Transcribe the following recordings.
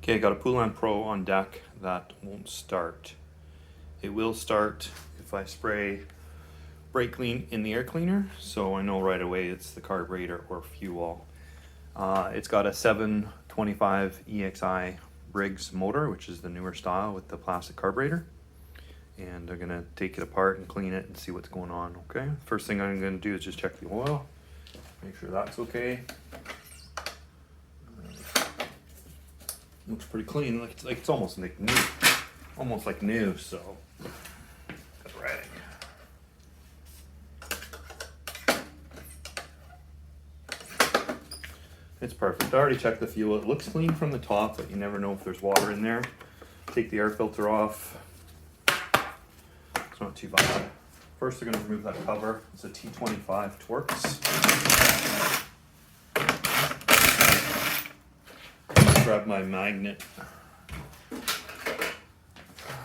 Okay, I got a Poulan Pro on deck that won't start. It will start if I spray brake clean in the air cleaner, so I know right away it's the carburetor or fuel. It's got a 725 EXI Briggs motor, which is the newer style with the plastic carburetor. And I'm gonna take it apart and clean it and see what's going on, okay? First thing I'm gonna do is just check the oil, make sure that's okay. Looks pretty clean, like it's almost like new, so that's right. It's perfect. I already checked the fuel. It looks clean from the top, but you never know if there's water in there. Take the air filter off. It's not too bad. First, we're going to remove that cover. It's a T25 Torx. Grab my magnet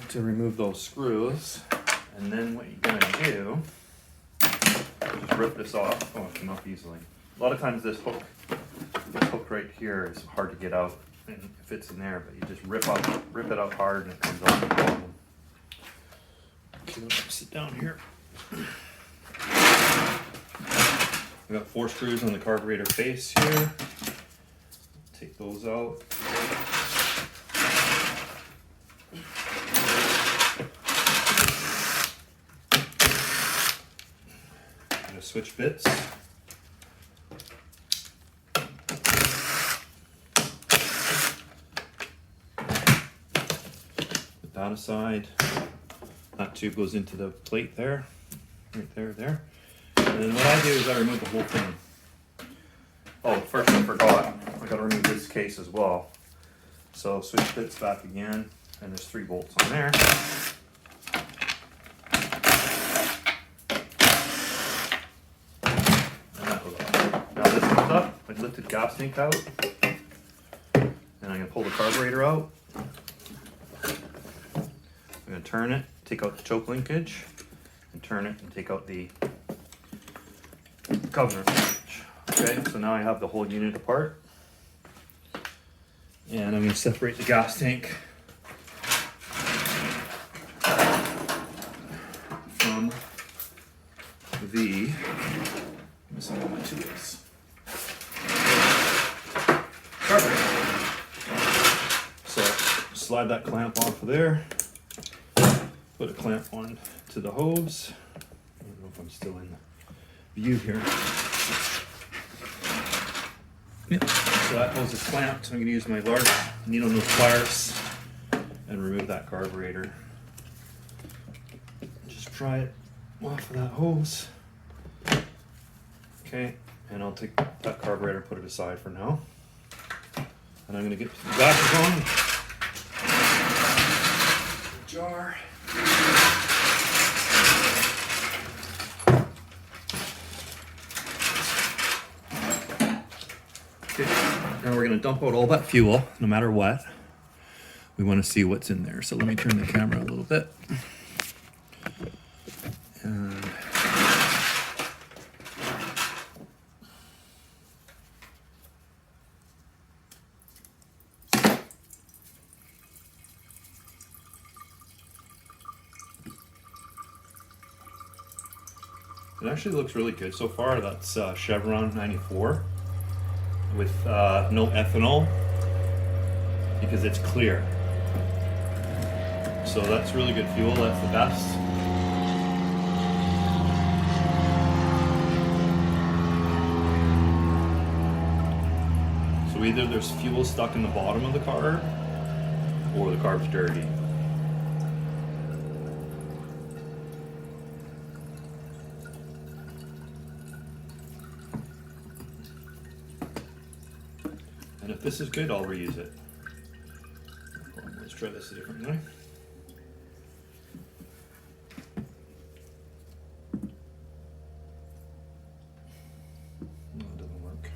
to remove those screws, and then what you're going to do is just rip this off. Oh, it came off easily. A lot of times this hook right here is hard to get out, and it fits in there, but you just rip it out hard and it comes off. No problem. Okay, let me sit down here. I got 4 screws on the carburetor face here. Take those out. I'm gonna switch bits. Put that aside. That tube goes into the plate there, right there. And then what I do is I remove the whole thing. Oh, first I forgot. I gotta remove this case as well. So switch bits back again, and there's 3 bolts on there. And that goes off. Now this comes up. I lifted the gas tank out, and I'm gonna pull the carburetor out. I'm gonna turn it, take out the choke linkage, and turn it and take out the governor linkage. Okay, so now I have the whole unit apart. And I'm going to separate the gas tank from the, missing all my tools, carburetor. So slide that clamp off of there, put a clamp on to the hose. I don't know if I'm still in view here. Yep, so that hose is clamped. I'm going to use my large needle nose pliers and remove that carburetor. Just pry it off of that hose. Okay, and I'll take that carburetor and put it aside for now. And I'm going to get the glasses on. Jar. Now we're going to dump out all that fuel, no matter what. We want to see what's in there. So let me turn the camera a little bit. And it actually looks really good so far. That's Chevron 94. With no ethanol, because it's clear. So that's really good fuel, that's the best. So either there's fuel stuck in the bottom of the carb, or the carb's dirty. And if this is good, I'll reuse it. Let's try this a different way. No, it doesn't work.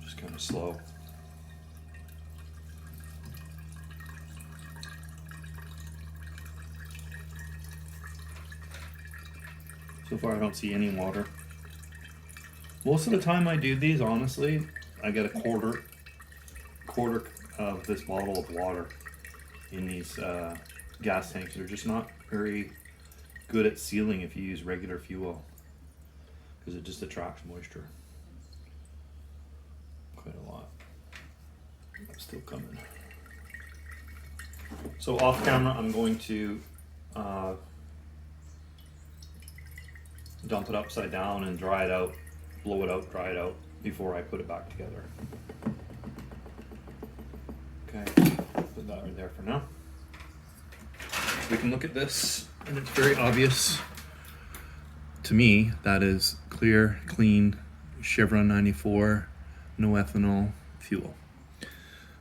Just kind of slow. So far I don't see any water. Most of the time I do these, honestly, I get a quarter of this bottle of water in these gas tanks. They're just not very good at sealing if you use regular fuel, because it just attracts moisture quite a lot. It's still coming. So off camera, I'm going to dump it upside down and dry it out, blow it out, dry it out before I put it back together. Okay, put that right there for now. We can look at this, and it's very obvious to me that is clear, clean, Chevron 94, no ethanol fuel.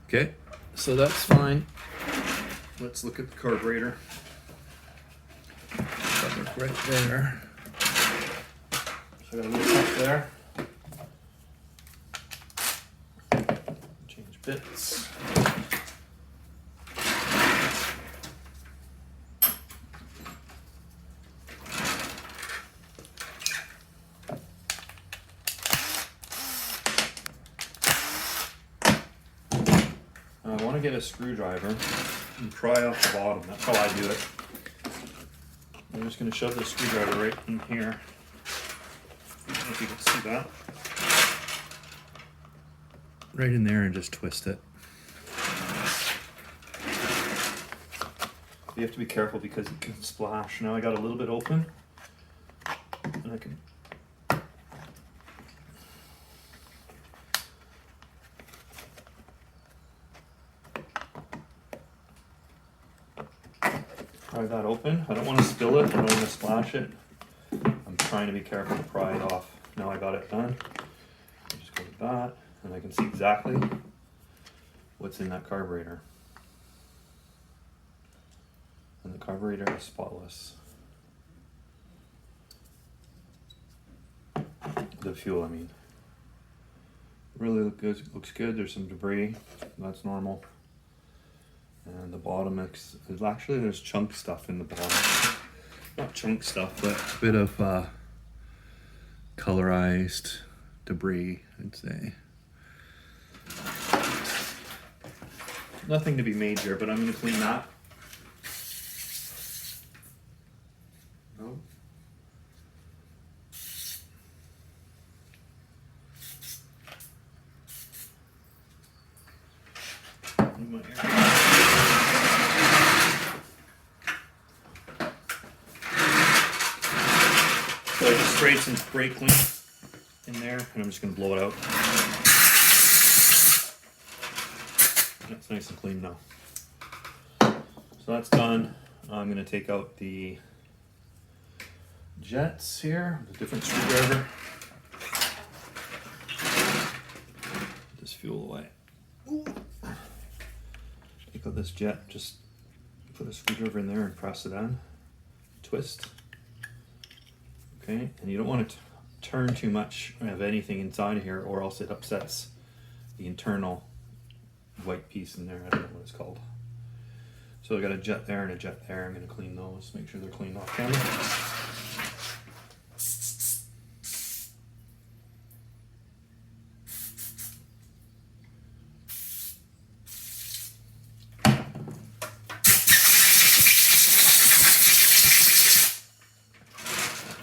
Okay, so that's fine. Let's look at the carburetor. Got it right there. So I got a little cup there. Change bits. I want to get a screwdriver and pry off the bottom. That's how I do it. I'm just going to shove the screwdriver right in here. I don't know if you can see that. Right in there, and just twist it. You have to be careful because it can splash. Now I got a little bit open, and I can pry that open. I don't want to spill it, I don't want to splash it. I'm trying to be careful to pry it off. Now I got it done. I just go like that, and I can see exactly what's in that carburetor. And the carburetor is spotless. The fuel, I mean. Really looks good. There's some debris. That's normal. And the bottom is actually, there's chunk stuff in the bottom. Not chunk stuff, but a bit of colorized debris, I'd say. Nothing to be major, but I'm going to clean that. No. So I just sprayed some spray clean in there, and I'm just going to blow it out. That's nice and clean now. So that's done. I'm going to take out the jets here with a different screwdriver. Put this fuel away. Take out this jet, just put a screwdriver in there and press it on. Twist. Okay, and you don't want to turn too much of anything inside of here, or else it upsets the internal white piece in there. I don't know what it's called. So I got a jet there and a jet there. I'm going to clean those, make sure they're cleaned off camera.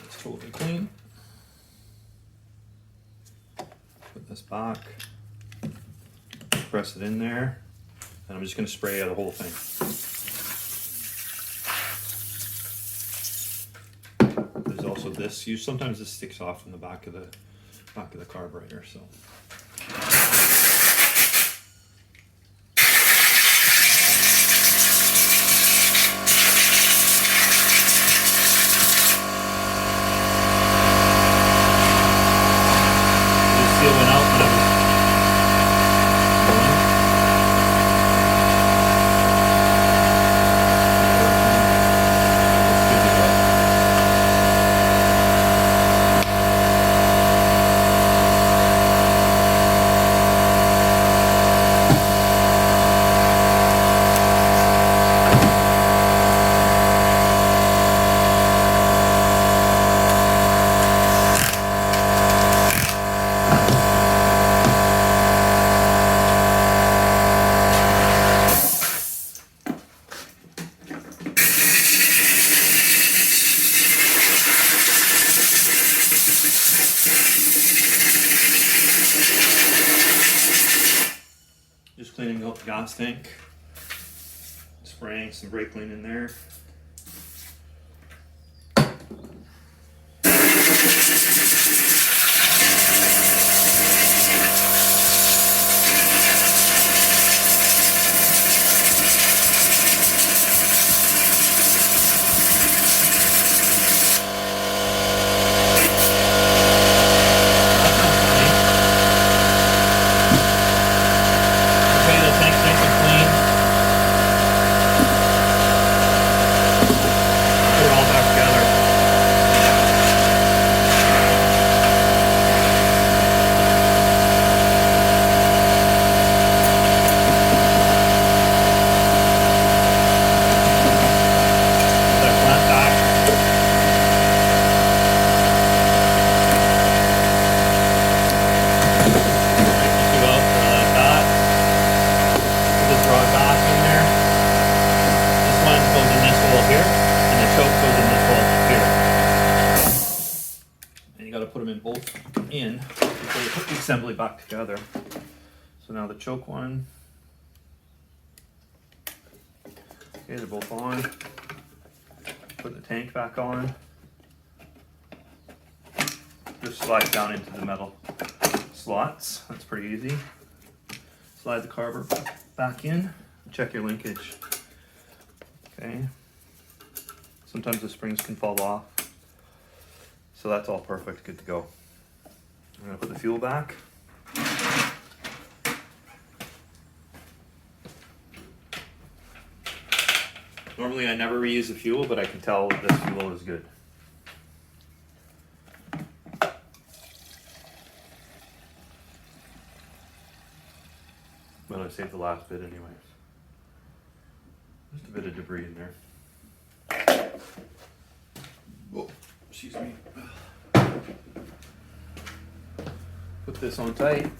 It's totally clean. Put this back. Press it in there, and I'm just going to spray out the whole thing. There's also this. Sometimes this sticks off in the back of the carburetor, so. Just seal it out whenever. cleaning out the gas tank, spraying some brake clean in there. Put them in both in before you put the assembly back together. So now the choke one, okay, they're both on. Put the tank back on. Just slide down into the metal slots. That's pretty easy. Slide the carb back in. Check your linkage. Okay. Sometimes the springs can fall off. So that's all perfect, good to go. I'm gonna put the fuel back. Normally I never reuse the fuel, but I can tell that this fuel is good. But I saved the last bit anyways. Just a bit of debris in there. Oh, excuse me. Put this on tight.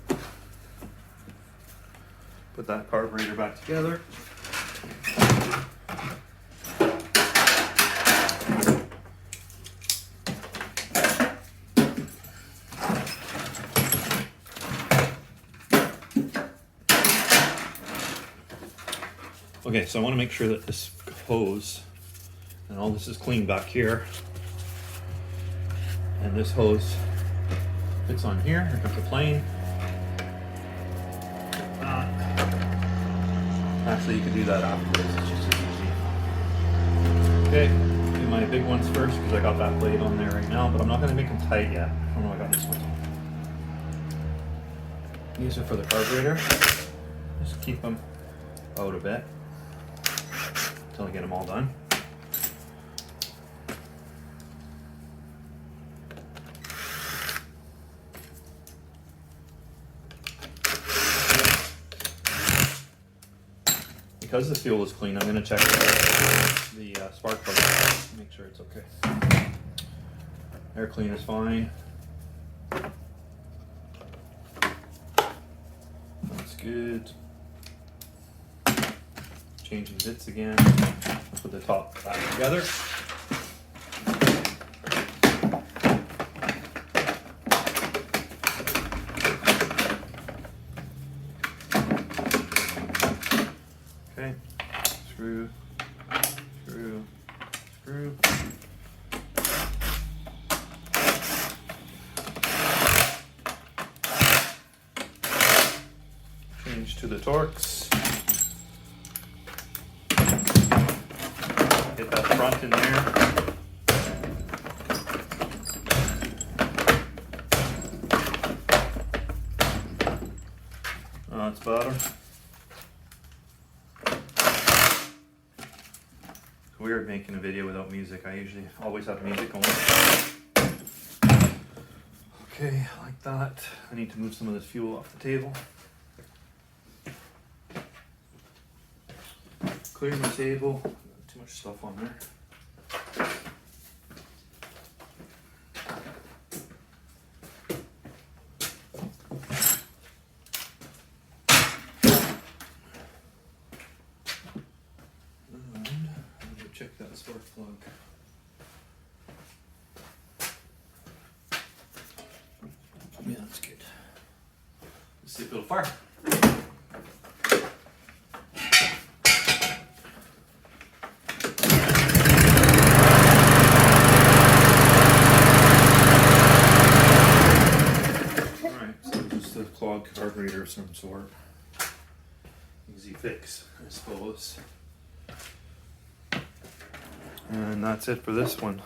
Put that carburetor back together. Okay, so I want to make sure that this hose and all this is clean back here. And this hose fits on here. Here comes the plane. Actually, you can do that afterwards. It's just as easy. Okay, do my big ones first because I got that blade on there right now, but I'm not going to make them tight yet. Oh no, I got this one. These are for the carburetor. Just keep them out a bit until I get them all done. Because the fuel is clean, I'm going to check the spark plug, make sure it's okay. Air clean is fine. That's good. Changing bits again. I'll put the top back together. Okay, screw, screw, screw. Change to the Torx. Get that front in there. That's better. Weird making a video without music. I usually always have music going. Okay, like that. I need to move some of this fuel off the table. Clear my table. Too much stuff on there. Check that spark plug. Yeah, that's good. Let's see if it'll fire. a clogged carburetor of some sort. Easy fix, I suppose. And that's it for this one.